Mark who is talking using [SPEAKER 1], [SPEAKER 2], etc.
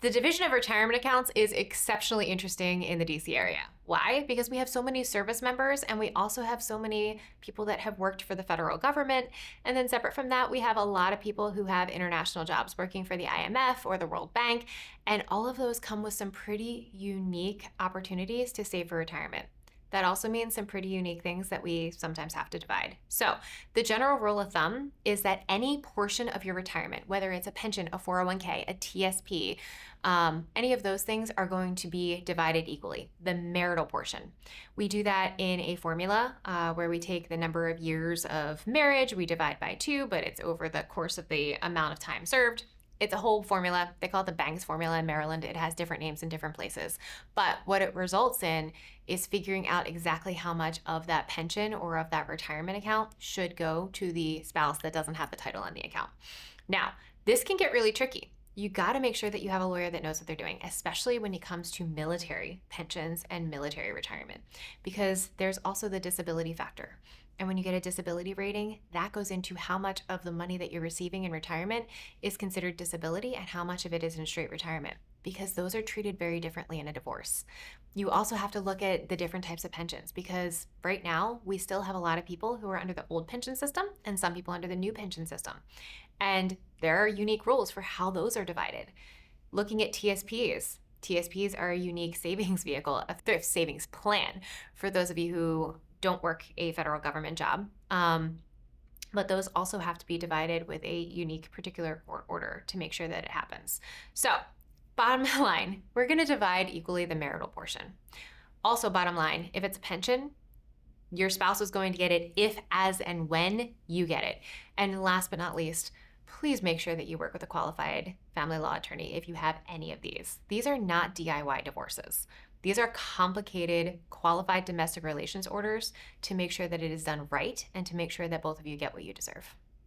[SPEAKER 1] The division of retirement accounts is exceptionally interesting in the DC area. Why? Because we have so many service members and we also have so many people that have worked for the federal government. And then separate from that, we have a lot of people who have international jobs working for the IMF or the World Bank. And all of those come with some pretty unique opportunities to save for retirement. That also means some pretty unique things that we sometimes have to divide. So the general rule of thumb is that any portion of your retirement, whether it's a pension, a 401k, a TSP, any of those things are going to be divided equally, the marital portion. We do that in a formula where we take the number of years of marriage, we divide by 2, but it's over the course of the amount of time served. It's a whole formula. They call it the Banks formula in Maryland. It has different names in different places. But what it results in is figuring out exactly how much of that pension or of that retirement account should go to the spouse that doesn't have the title in the account. Now, this can get really tricky. You got to make sure that you have a lawyer that knows what they're doing, especially when it comes to military pensions and military retirement, because there's also the disability factor. And when you get a disability rating, that goes into how much of the money that you're receiving in retirement is considered disability and how much of it is in straight retirement, because those are treated very differently in a divorce. You also have to look at the different types of pensions, because right now we still have a lot of people who are under the old pension system and some people under the new pension system. And there are unique rules for how those are divided. Looking at TSPs. TSPs are a unique savings vehicle, a thrift savings plan for those of you who don't work a federal government job. But those also have to be divided with a unique particular court order to make sure that it happens. So bottom line, we're going to divide equally the marital portion. Also, bottom line, if it's a pension, your spouse is going to get it if, as, and when you get it. And last but not least, please make sure that you work with a qualified family law attorney if you have any of these. These are not DIY divorces. These are complicated, qualified domestic relations orders to make sure that it is done right and to make sure that both of you get what you deserve.